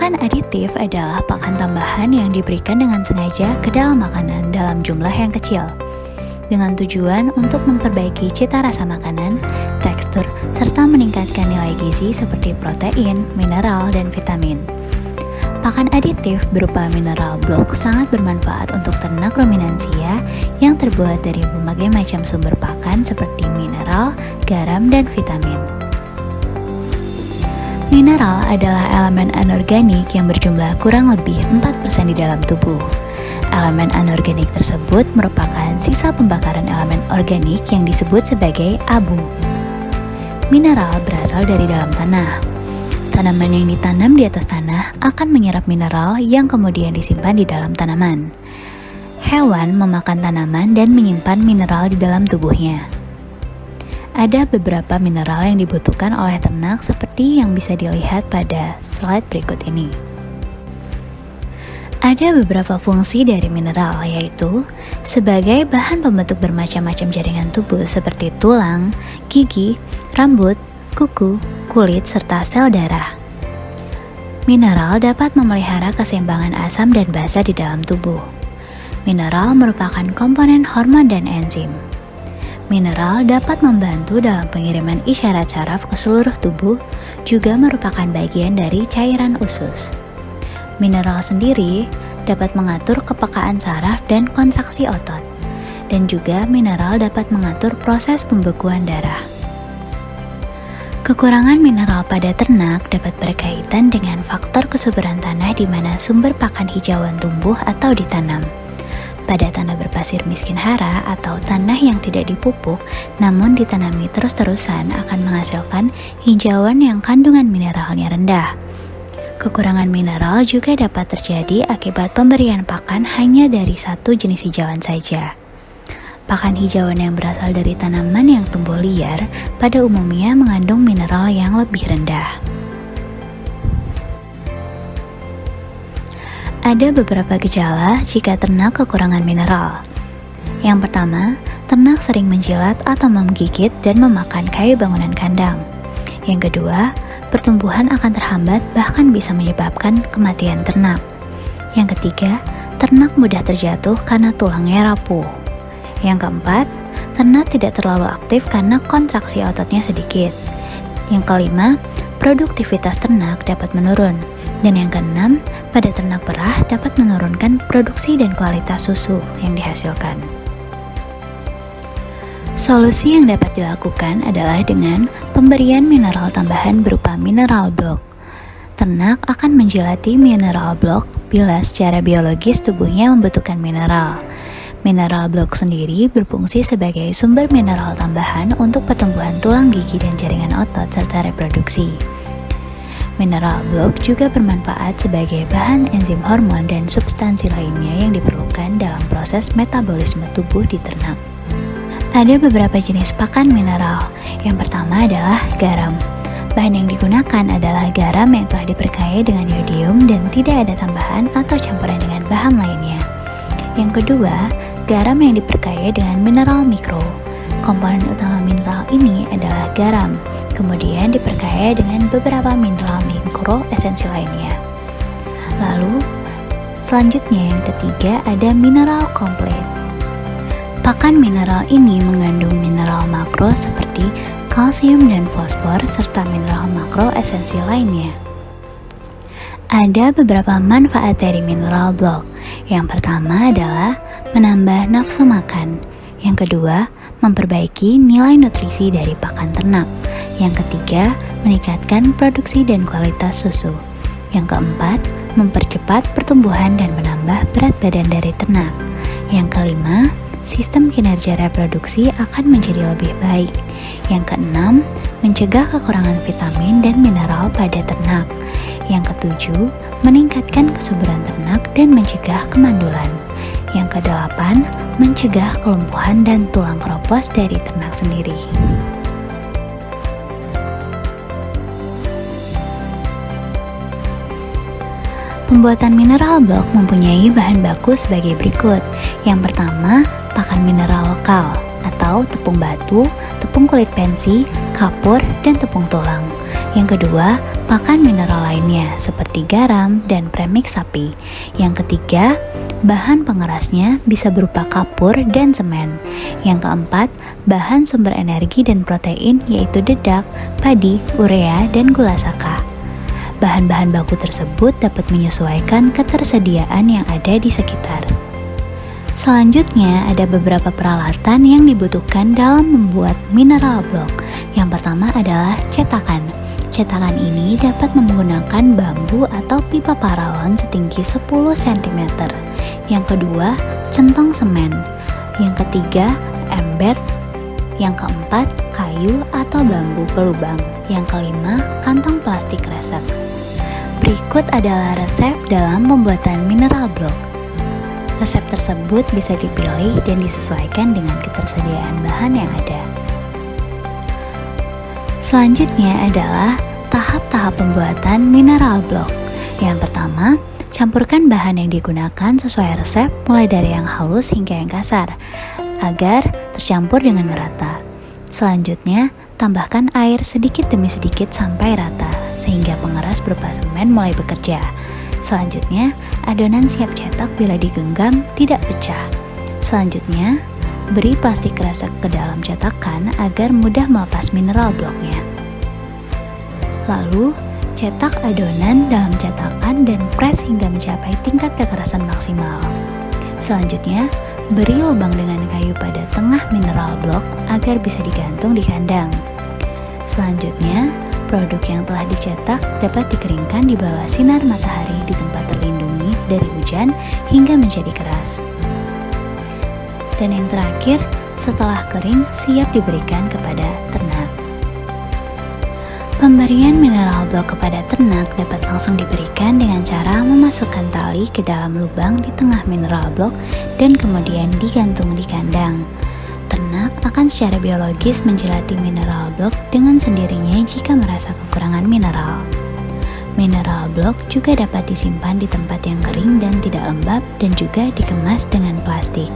Pakan aditif adalah pakan tambahan yang diberikan dengan sengaja ke dalam makanan dalam jumlah yang kecil, dengan tujuan untuk memperbaiki cita rasa makanan, tekstur, serta meningkatkan nilai gizi seperti protein, mineral, dan vitamin. Pakan aditif berupa mineral blok sangat bermanfaat untuk ternak ruminansia yang terbuat dari berbagai macam sumber pakan seperti mineral, garam, dan vitamin. Mineral adalah elemen anorganik yang berjumlah kurang lebih 4% di dalam tubuh. Elemen anorganik tersebut merupakan sisa pembakaran elemen organik yang disebut sebagai abu. Mineral berasal dari dalam tanah. Tanaman yang ditanam di atas tanah akan menyerap mineral yang kemudian disimpan di dalam tanaman. Hewan memakan tanaman dan menyimpan mineral di dalam tubuhnya. Ada beberapa mineral yang dibutuhkan oleh ternak seperti yang bisa dilihat pada slide berikut ini. Ada beberapa fungsi dari mineral, yaitu sebagai bahan pembentuk bermacam-macam jaringan tubuh seperti tulang, gigi, rambut, kuku, kulit, serta sel darah. Mineral dapat memelihara keseimbangan asam dan basa di dalam tubuh. Mineral merupakan komponen hormon dan enzim. Mineral dapat membantu dalam pengiriman isyarat syaraf ke seluruh tubuh, juga merupakan bagian dari cairan usus. Mineral sendiri dapat mengatur kepekaan saraf dan kontraksi otot, dan juga mineral dapat mengatur proses pembekuan darah. Kekurangan mineral pada ternak dapat berkaitan dengan faktor kesuburan tanah di mana sumber pakan hijauan tumbuh atau ditanam. Pada tanah berpasir miskin hara atau tanah yang tidak dipupuk namun ditanami terus-terusan akan menghasilkan hijauan yang kandungan mineralnya rendah. Kekurangan mineral juga dapat terjadi akibat pemberian pakan hanya dari satu jenis hijauan saja. Pakan hijauan yang berasal dari tanaman yang tumbuh liar pada umumnya mengandung mineral yang lebih rendah. Ada beberapa gejala jika ternak kekurangan mineral. Yang pertama, ternak sering menjilat atau menggigit dan memakan kayu bangunan kandang. Yang kedua, pertumbuhan akan terhambat bahkan bisa menyebabkan kematian ternak. Yang ketiga, ternak mudah terjatuh karena tulangnya rapuh. Yang keempat, ternak tidak terlalu aktif karena kontraksi ototnya sedikit. Yang kelima, produktivitas ternak dapat menurun. Dan yang keenam, pada ternak perah dapat menurunkan produksi dan kualitas susu yang dihasilkan. Solusi yang dapat dilakukan adalah dengan pemberian mineral tambahan berupa mineral blok. Ternak akan menjilati mineral blok bila secara biologis tubuhnya membutuhkan mineral. Mineral blok sendiri berfungsi sebagai sumber mineral tambahan untuk pertumbuhan tulang gigi dan jaringan otot serta reproduksi. Mineral blok juga bermanfaat sebagai bahan enzim hormon dan substansi lainnya yang diperlukan dalam proses metabolisme tubuh di ternak. Ada beberapa jenis pakan mineral. Yang pertama adalah garam. Bahan yang digunakan adalah garam yang telah diperkaya dengan yodium dan tidak ada tambahan atau campuran dengan bahan lainnya. Yang kedua, garam yang diperkaya dengan mineral mikro. Komponen utama mineral ini adalah garam, kemudian diperkaya dengan beberapa mineral mikro esensi lainnya. Lalu, selanjutnya yang ketiga ada mineral komplit. Pakan mineral ini mengandung mineral makro seperti kalsium dan fosfor serta mineral makro esensi lainnya. Ada beberapa manfaat dari mineral blok. Yang pertama adalah menambah nafsu makan. Yang kedua, memperbaiki nilai nutrisi dari pakan ternak. Yang ketiga, meningkatkan produksi dan kualitas susu. Yang keempat, mempercepat pertumbuhan dan menambah berat badan dari ternak. Yang kelima, sistem kinerja reproduksi akan menjadi lebih baik. Yang keenam, mencegah kekurangan vitamin dan mineral pada ternak. Yang ketujuh, meningkatkan kesuburan ternak dan mencegah kemandulan. Yang kedelapan, mencegah kelumpuhan dan tulang keropos dari ternak sendiri. Pembuatan mineral blok mempunyai bahan baku sebagai berikut. Yang pertama, pakan mineral lokal atau tepung batu, tepung kulit pensi, kapur, dan tepung tulang. Yang kedua, pakan mineral lainnya seperti garam dan premiks sapi. Yang ketiga, bahan pengerasnya bisa berupa kapur dan semen. Yang keempat, bahan sumber energi dan protein yaitu dedak, padi, urea, dan gula saka. Bahan-bahan baku tersebut dapat menyesuaikan ketersediaan yang ada di sekitar. Selanjutnya, ada beberapa peralatan yang dibutuhkan dalam membuat mineral block. Yang pertama adalah cetakan. Cetakan ini dapat menggunakan bambu atau pipa paralon setinggi 10 cm. Yang kedua, centong semen. Yang ketiga, ember. Yang keempat, kayu atau bambu pelubang. Yang kelima, kantong plastik resep. Berikut adalah resep dalam pembuatan mineral block. Resep tersebut bisa dipilih dan disesuaikan dengan ketersediaan bahan yang ada. Selanjutnya adalah tahap-tahap pembuatan mineral block. Yang pertama, campurkan bahan yang digunakan sesuai resep mulai dari yang halus hingga yang kasar, agar tercampur dengan merata. Selanjutnya, tambahkan air sedikit demi sedikit sampai rata, sehingga pengeras berupa semen mulai bekerja. Selanjutnya, adonan siap cetak bila digenggam tidak pecah. Selanjutnya, beri plastik kresek ke dalam cetakan agar mudah melepas mineral bloknya. Lalu, cetak adonan dalam cetakan dan press hingga mencapai tingkat kekerasan maksimal. Selanjutnya, beri lubang dengan kayu pada tengah mineral block agar bisa digantung di kandang. Selanjutnya, produk yang telah dicetak dapat dikeringkan di bawah sinar matahari di tempat terlindungi dari hujan hingga menjadi keras. Dan yang terakhir, setelah kering, siap diberikan kepada ternak. Pemberian mineral block kepada ternak dapat langsung diberikan dengan cara memasukkan tali ke dalam lubang di tengah mineral block dan kemudian digantung di kandang. Ternak akan secara biologis menjelati mineral block dengan sendirinya jika merasa kekurangan mineral. Mineral block juga dapat disimpan di tempat yang kering dan tidak lembab dan juga dikemas dengan plastik.